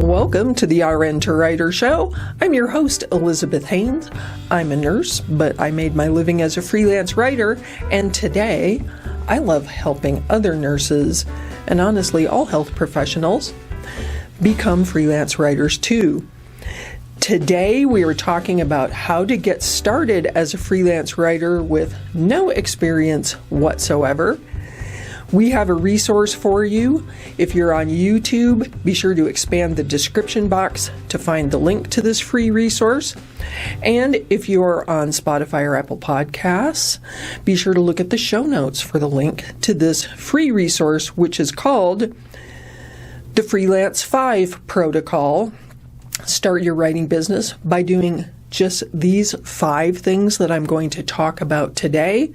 Welcome to the RN to Writer Show. I'm your host, Elizabeth Haynes. I'm a nurse, but I made my living as a freelance writer, and today I love helping other nurses, and honestly all health professionals, become freelance writers too. Today we are talking about how to get started as a freelance writer with no experience whatsoever. We have a resource for you. If you're on YouTube, be sure to expand the description box to find the link to this free resource. And if you're on Spotify or Apple Podcasts, be sure to look at the show notes for the link to this free resource, which is called the Freelance 5 Protocol. Start your writing business by doing just these 5 things that I'm going to talk about today,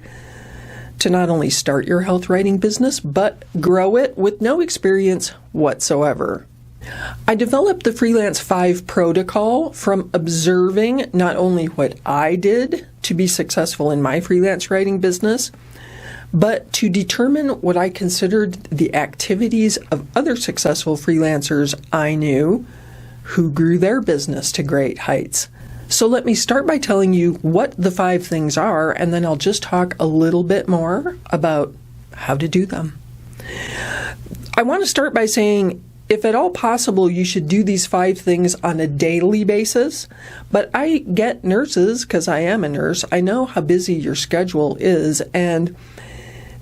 to not only start your health writing business, but grow it with no experience whatsoever. I developed the Freelance 5 Protocol from observing not only what I did to be successful in my freelance writing business, but to determine what I considered the activities of other successful freelancers I knew who grew their business to great heights. So let me start by telling you what the 5 things are, and then I'll just talk a little bit more about how to do them. I want to start by saying, if at all possible, you should do these 5 things on a daily basis. But I get nurses, because I am a nurse, I know how busy your schedule is, and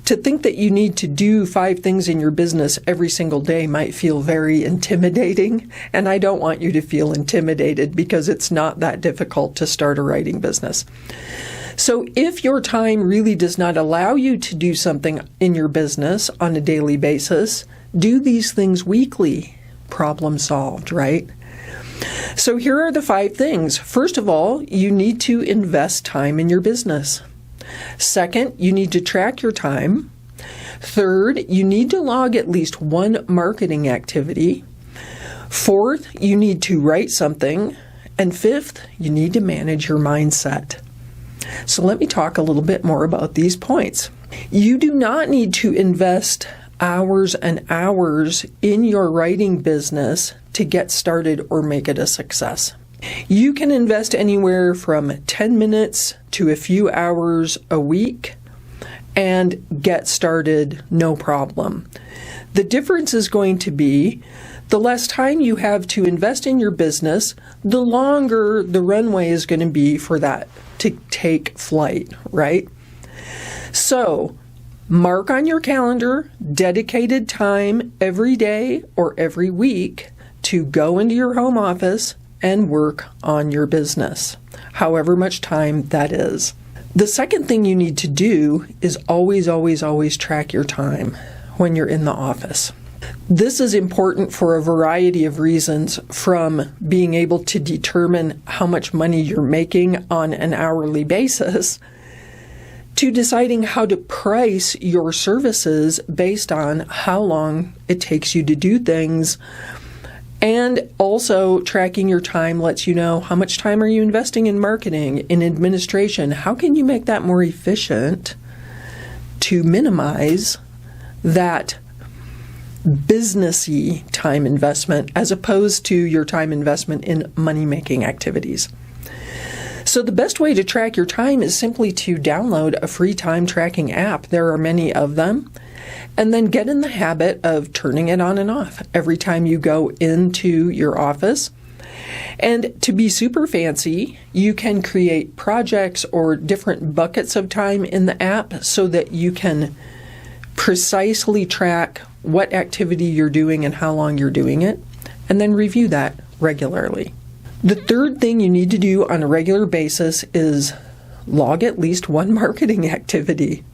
to think that you need to do 5 things in your business every single day might feel very intimidating, and I don't want you to feel intimidated because it's not that difficult to start a writing business. So if your time really does not allow you to do something in your business on a daily basis, do these things weekly. Problem solved, right? So here are the 5 things. First of all, you need to invest time in your business. Second, you need to track your time. Third, you need to log at least 1 marketing activity. Fourth, you need to write something. And fifth, you need to manage your mindset. So let me talk a little bit more about these points. You do not need to invest hours and hours in your writing business to get started or make it a success. You can invest anywhere from 10 minutes to a few hours a week and get started no problem. The difference is going to be the less time you have to invest in your business, the longer the runway is going to be for that to take flight, right? So, mark on your calendar dedicated time every day or every week to go into your home office and work on your business, however much time that is. The second thing you need to do is always track your time when you're in the office. This is important for a variety of reasons, from being able to determine how much money you're making on an hourly basis, to deciding how to price your services based on how long it takes you to do things. And also, tracking your time lets you know how much time are you investing in marketing, in administration. How can you make that more efficient to minimize that businessy time investment as opposed to your time investment in money-making activities. So the best way to track your time is simply to download a free time tracking app. There are many of them. And then get in the habit of turning it on and off every time you go into your office. And to be super fancy, you can create projects or different buckets of time in the app so that you can precisely track what activity you're doing and how long you're doing it, and then review that regularly. The third thing you need to do on a regular basis is log at least 1 marketing activity.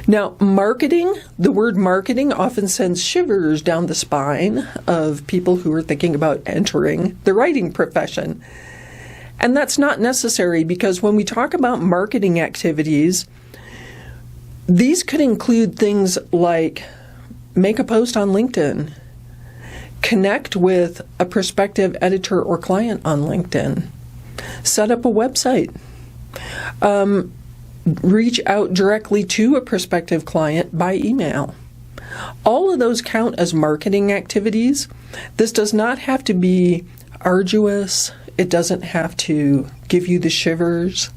Now, marketing, the word marketing often sends shivers down the spine of people who are thinking about entering the writing profession. And that's not necessary, because when we talk about marketing activities, these could include things like make a post on LinkedIn, connect with a prospective editor or client on LinkedIn, set up a website, reach out directly to a prospective client by email. All of those count as marketing activities. This does not have to be arduous. It doesn't have to give you the shivers.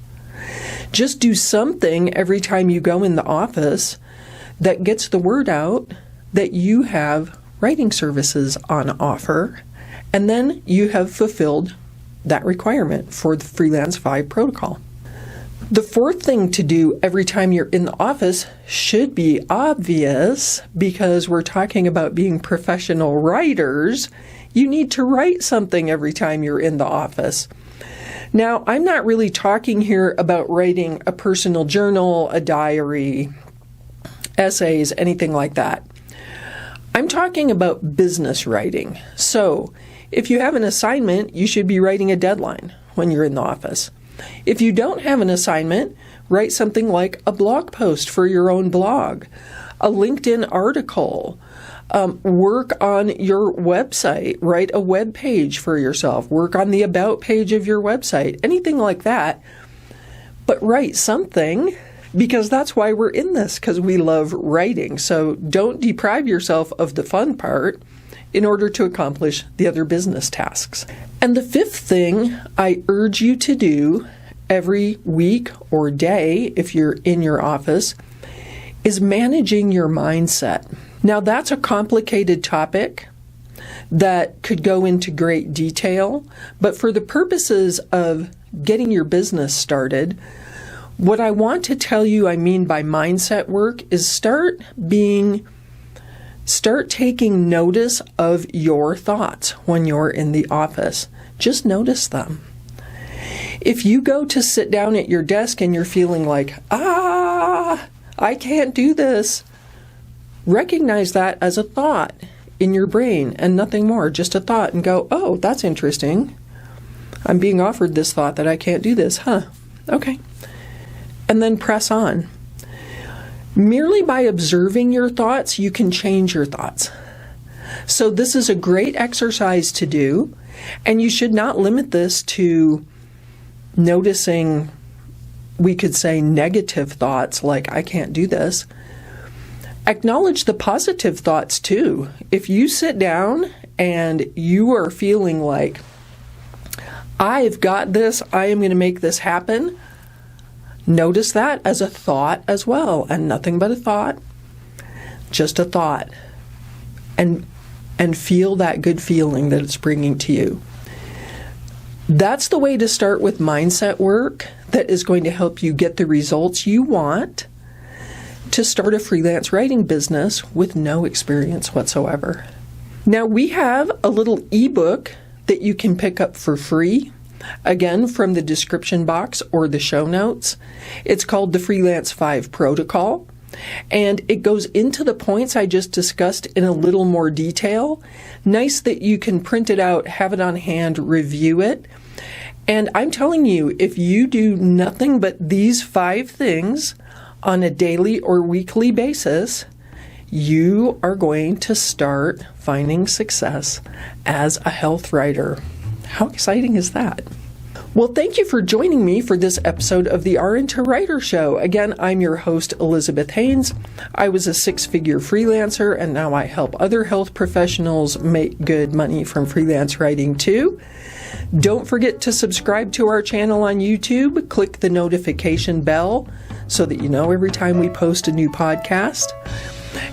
Just do something every time you go in the office that gets the word out that you have writing services on offer, and then you have fulfilled that requirement for the Freelance 5 protocol. The fourth thing to do every time you're in the office should be obvious, because we're talking about being professional writers. You need to write something every time you're in the office. Now, I'm not really talking here about writing a personal journal, a diary, essays, anything like that. I'm talking about business writing. So, if you have an assignment, you should be writing a deadline when you're in the office. If you don't have an assignment, write something like a blog post for your own blog, a LinkedIn article, work on your website, write a web page for yourself, work on the about page of your website, anything like that. But write something, because that's why we're in this, because we love writing. So don't deprive yourself of the fun part in order to accomplish the other business tasks. And the fifth thing I urge you to do every week or day, if you're in your office, is managing your mindset. Now, that's a complicated topic that could go into great detail, but for the purposes of getting your business started, what I want to tell you I mean by mindset work is start taking notice of your thoughts when you're in the office. Just notice them. If you go to sit down at your desk and you're feeling like, I can't do this, recognize that as a thought in your brain and nothing more, just a thought, and go, oh, that's interesting. I'm being offered this thought that I can't do this. Okay. And then press on. Merely by observing your thoughts, you can change your thoughts. So this is a great exercise to do, and you should not limit this to noticing, we could say, negative thoughts like, I can't do this. Acknowledge the positive thoughts too. If you sit down and you are feeling like, I've got this, I am going to make this happen, notice that as a thought as well, and nothing but a thought, just a thought, and feel that good feeling that it's bringing to you. That's the way to start with mindset work that is going to help you get the results you want to start a freelance writing business with no experience whatsoever. Now, we have a little ebook that you can pick up for free, again, from the description box or the show notes. It's called the Freelance 5 Protocol, and it goes into the points I just discussed in a little more detail. Nice that you can print it out, have it on hand, review it. And I'm telling you, if you do nothing but these 5 things on a daily or weekly basis, you are going to start finding success as a health writer. How exciting is that? Well, thank you for joining me for this episode of the RN to Writer Show. Again, I'm your host, Elizabeth Haynes. I was a 6-figure freelancer, and now I help other health professionals make good money from freelance writing too. Don't forget to subscribe to our channel on YouTube. Click the notification bell so that you know every time we post a new podcast.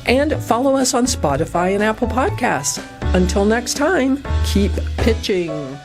And follow us on Spotify and Apple Podcasts. Until next time, keep pitching.